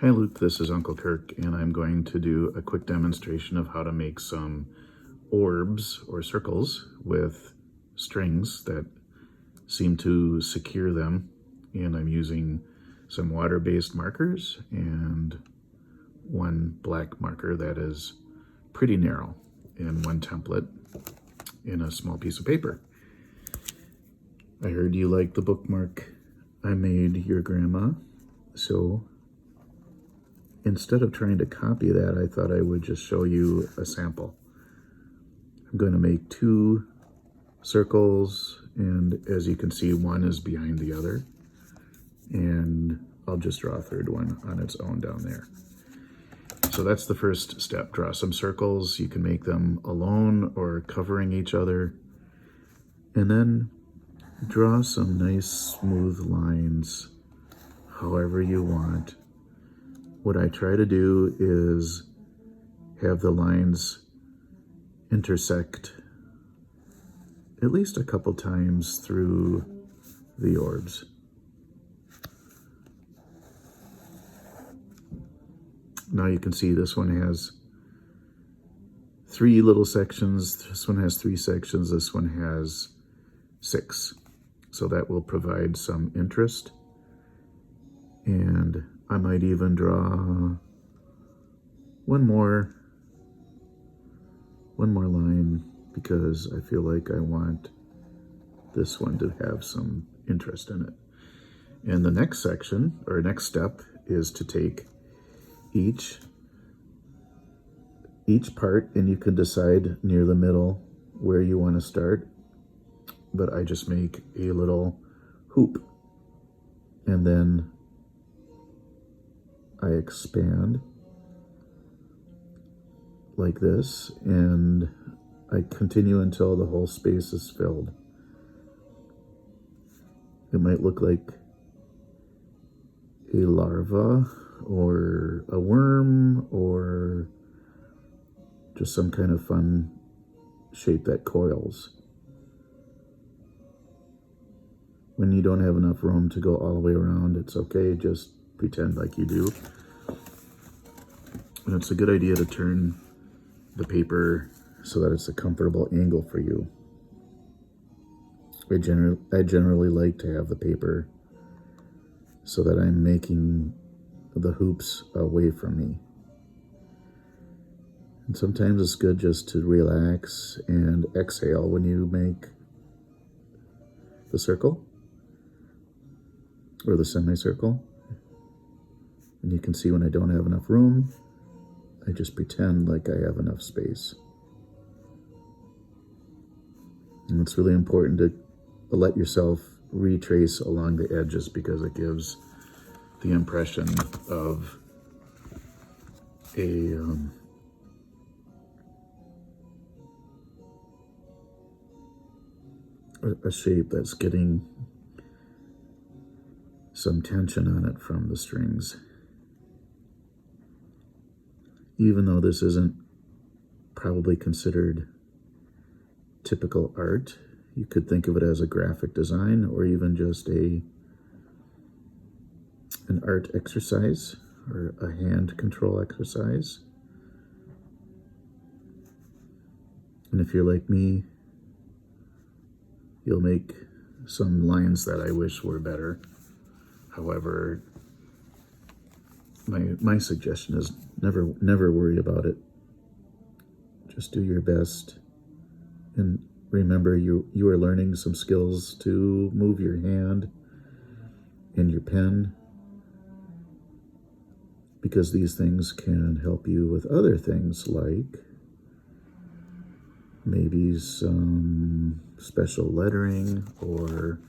Hi Luke, this is Uncle Kirk, and I'm going to do a quick demonstration of how to make some orbs or circles with strings that seem to secure them. And I'm using some water-based markers and one black marker that is pretty narrow, and one template in a small piece of paper. I heard you like the bookmark I made your grandma, so instead of trying to copy that, I thought I would just show you a sample. I'm going to make two circles, and as you can see, one is behind the other, and I'll just draw a third one on its own down there. So that's the first step. Draw some circles. You can make them alone or covering each other, and then draw some nice smooth lines however you want. What I try to do is have the lines intersect at least a couple times through the orbs. Now you can see this one has three little sections, this one has three sections, this one has six. So that will provide some interest. And I might even draw one more line because I feel like I want this one to have some interest in it. And the next section, or next step, is to take each part, and you can decide near the middle where you want to start, but I just make a little hoop, and then I expand like this, and I continue until the whole space is filled. It might look like a larva or a worm or just some kind of fun shape that coils. When you don't have enough room to go all the way around, it's okay, just pretend like you do. And it's a good idea to turn the paper so that it's a comfortable angle for you. I generally like to have the paper so that I'm making the hoops away from me. And sometimes it's good just to relax and exhale when you make the circle or the semicircle. And you can see when I don't have enough room, I just pretend like I have enough space. And it's really important to let yourself retrace along the edges because it gives the impression of a shape that's getting some tension on it from the strings. Even though this isn't probably considered typical art, you could think of it as a graphic design or even just an art exercise or a hand control exercise. And if you're like me, you'll make some lines that I wish were better. However, my suggestion is never worry about it. Just do your best, and remember you are learning some skills to move your hand and your pen, because these things can help you with other things like maybe some special lettering or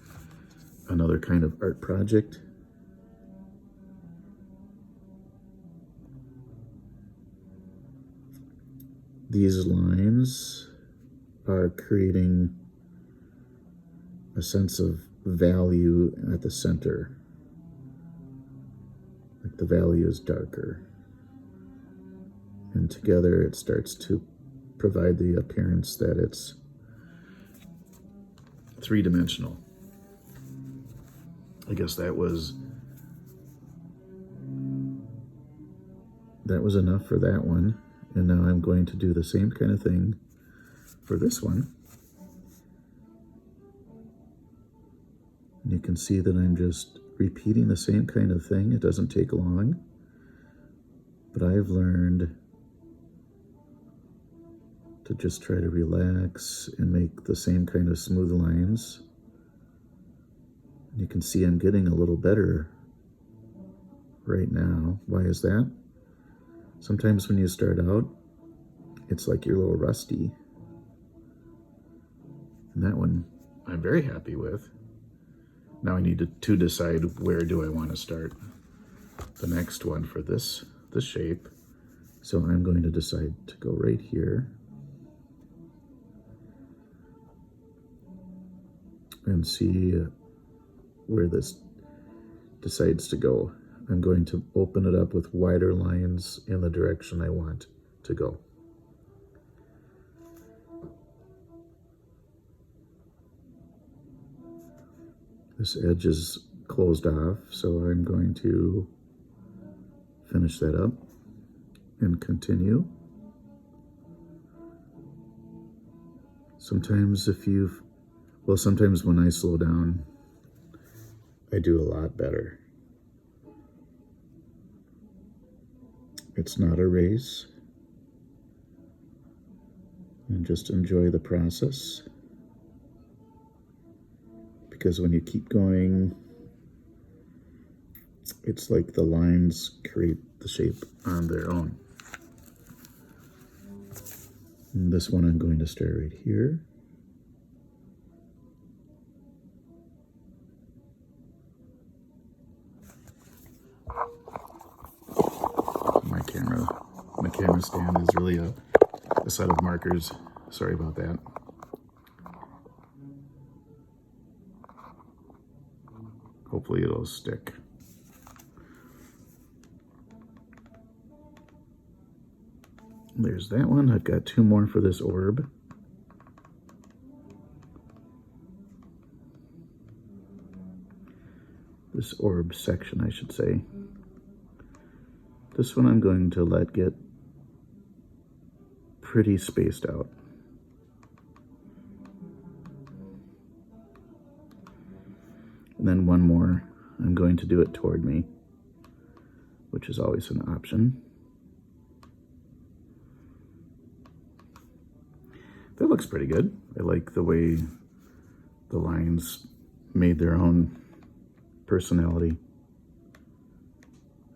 another kind of art project. These lines are creating a sense of value at the center. Like the value is darker. And together it starts to provide the appearance that it's three-dimensional. I guess that was that was enough for that one. And now I'm going to do the same kind of thing for this one. And you can see that I'm just repeating the same kind of thing. It doesn't take long, but I've learned to just try to relax and make the same kind of smooth lines. You can see I'm getting a little better right now. Why is that? Sometimes when you start out, it's like you're a little rusty. And that one I'm very happy with. Now I need to decide where do I want to start the next one for this shape. So I'm going to decide to go right here and see where this decides to go. I'm going to open it up with wider lines in the direction I want to go. This edge is closed off, so I'm going to finish that up and continue. Sometimes sometimes when I slow down, I do a lot better. It's not a race, and just enjoy the process. Because when you keep going, it's like the lines create the shape on their own. And this one I'm going to start right here. My camera stand is really a set of markers. Sorry about that. Hopefully it'll stick. There's that one. I've got two more for this orb. This orb section, I should say. This one I'm going to let get pretty spaced out. And then one more, I'm going to do it toward me, which is always an option. That looks pretty good. I like the way the lines made their own personality.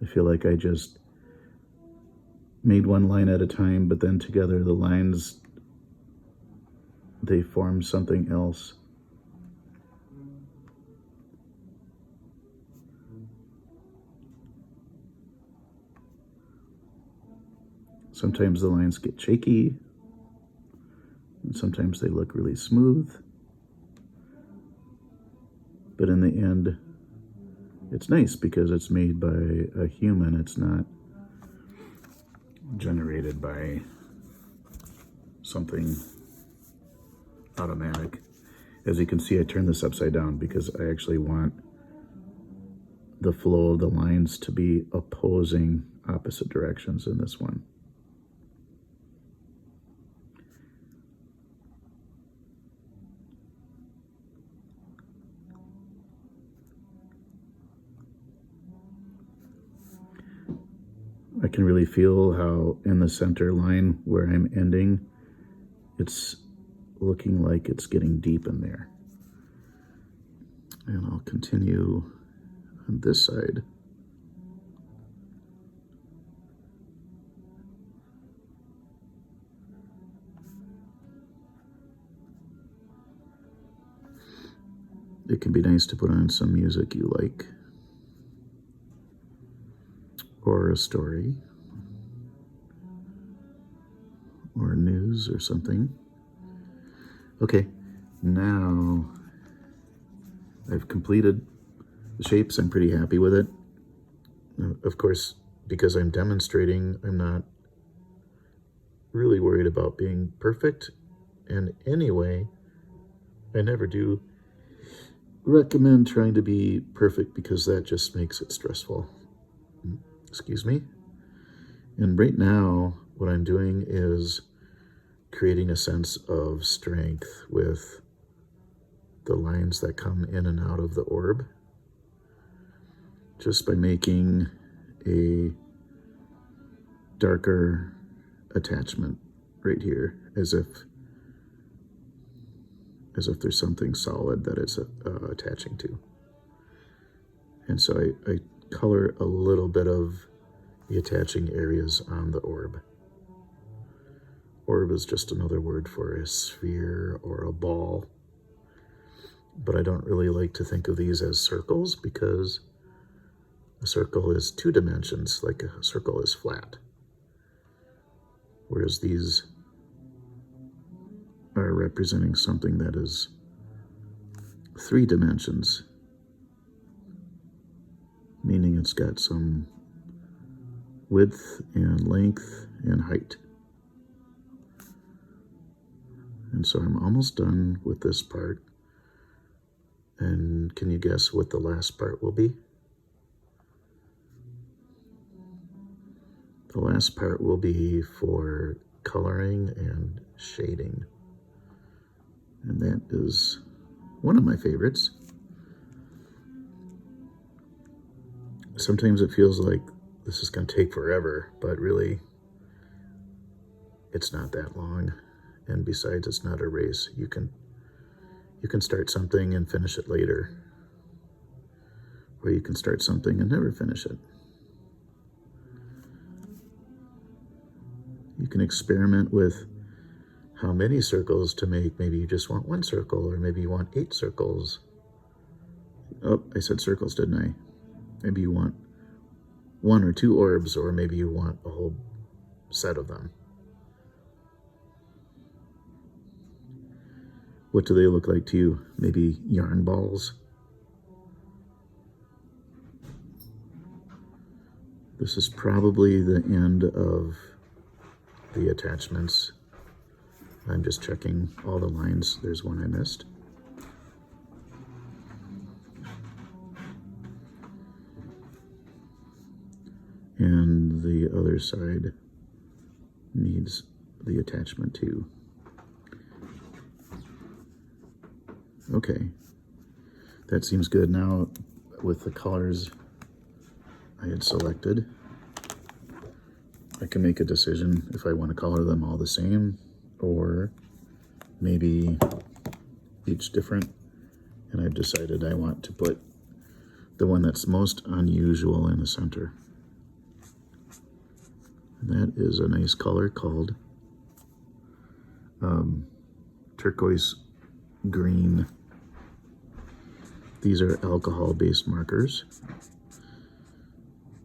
I feel like I just made one line at a time, but then together the lines, they form something else. Sometimes the lines get shaky, and sometimes they look really smooth. But in the end, it's nice because it's made by a human. It's not generated by something automatic. As you can see, I turned this upside down because I actually want the flow of the lines to be opposing opposite directions in this one. I can really feel how in the center line where I'm ending, it's looking like it's getting deep in there. And I'll continue on this side. It can be nice to put on some music you like, or a story, or news or something. Okay, now I've completed the shapes. I'm pretty happy with it. Of course, because I'm demonstrating, I'm not really worried about being perfect. And anyway, I never do recommend trying to be perfect because that just makes it stressful. Excuse me. And right now, what I'm doing is creating a sense of strength with the lines that come in and out of the orb, just by making a darker attachment right here, as if there's something solid that it's attaching to. And so I color a little bit of the attaching areas on the orb. Orb is just another word for a sphere or a ball. But I don't really like to think of these as circles, because a circle is 2 dimensions, like a circle is flat. Whereas these are representing something that is 3 dimensions, meaning it's got some width and length and height. And so I'm almost done with this part. And can you guess what the last part will be? The last part will be for coloring and shading. And that is one of my favorites. Sometimes it feels like this is going to take forever, but really, it's not that long. And besides, it's not a race. You can start something and finish it later, or you can start something and never finish it. You can experiment with how many circles to make. Maybe you just want 1 circle, or maybe you want 8 circles. Oh, I said circles, didn't I? Maybe you want 1 or 2 orbs, or maybe you want a whole set of them. What do they look like to you? Maybe yarn balls? This is probably the end of the attachments. I'm just checking all the lines. There's one I missed. And the other side needs the attachment too. Okay, that seems good. Now, with the colors I had selected, I can make a decision if I want to color them all the same, or maybe each different. And I've decided I want to put the one that's most unusual in the center. And that is a nice color called turquoise green. These are alcohol-based markers,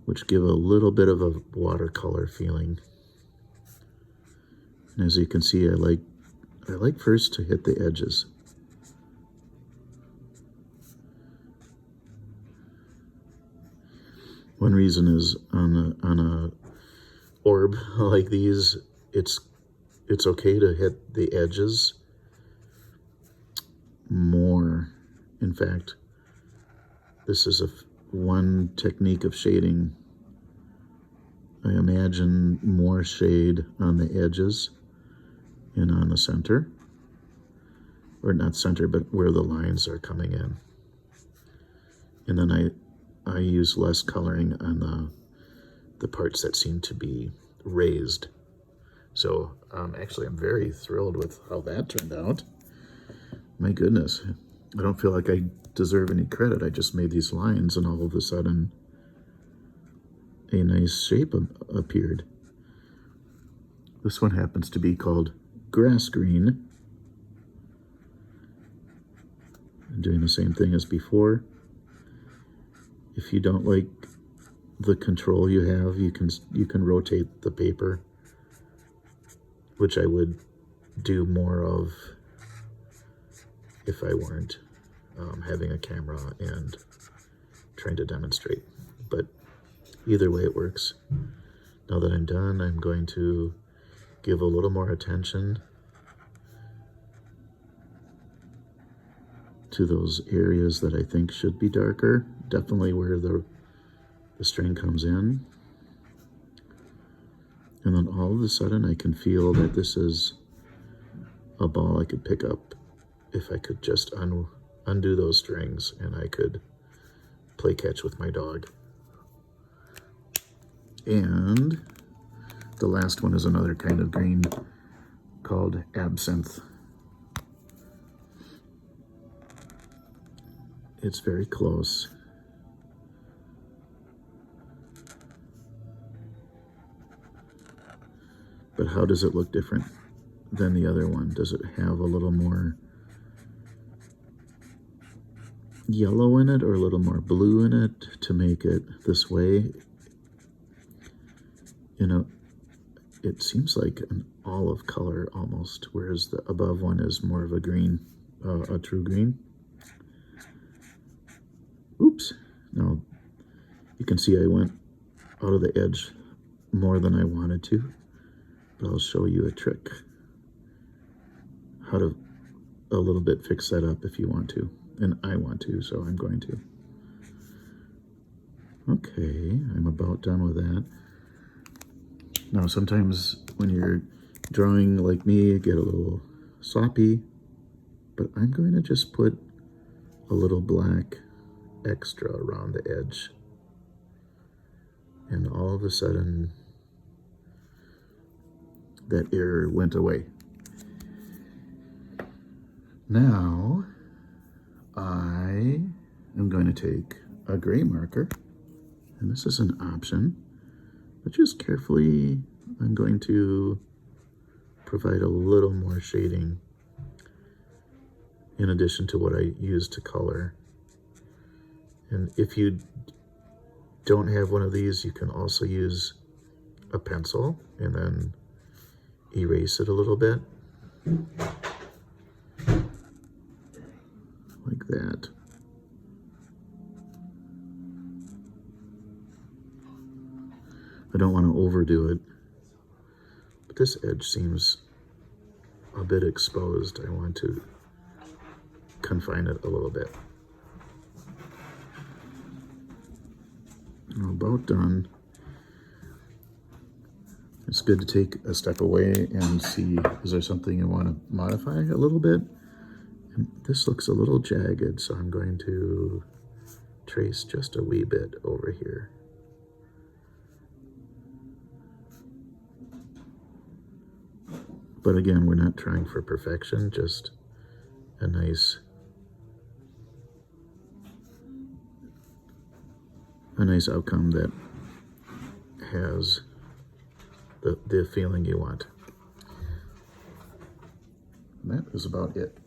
which give a little bit of a watercolor feeling. And as you can see, I like first to hit the edges. One reason is on a orb like these, it's okay to hit the edges more. In fact, this is one technique of shading. I imagine more shade on the edges and on the center, or not center, but where the lines are coming in. And then I use less coloring on the parts that seem to be raised. So actually, I'm very thrilled with how that turned out. My goodness, I don't feel like I deserve any credit. I just made these lines, and all of a sudden, a nice shape appeared. This one happens to be called grass green. I'm doing the same thing as before. If you don't like the control you have, you can rotate the paper, which I would do more of if I weren't having a camera and trying to demonstrate. But either way it works. Now that I'm done, I'm going to give a little more attention to those areas that I think should be darker. Definitely where the string comes in. And then all of a sudden I can feel that this is a ball I could pick up if I could just undo those strings and I could play catch with my dog. And the last one is another kind of green called absinthe. It's very close. But how does it look different than the other one? Does it have a little more yellow in it or a little more blue in it to make it this way? You know, it seems like an olive color almost, whereas the above one is more of a green, a true green. Oops. Now, you can see I went out of the edge more than I wanted to, but I'll show you a trick how to a little bit fix that up if you want to, and I want to, so I'm going to. Okay, I'm about done with that. Now, sometimes when you're drawing like me, you get a little sloppy, but I'm going to just put a little black extra around the edge. And all of a sudden, that error went away. Now, I am going to take a gray marker, and this is an option, but just carefully, I'm going to provide a little more shading in addition to what I use to color. And if you don't have one of these, you can also use a pencil and then erase it a little bit. Like that. I don't want to overdo it, but this edge seems a bit exposed. I want to confine it a little bit. I'm about done. It's good to take a step away and see, is there something you want to modify a little bit? And this looks a little jagged, so I'm going to trace just a wee bit over here. But again, we're not trying for perfection, just a nice outcome that has the feeling you want. And that is about it.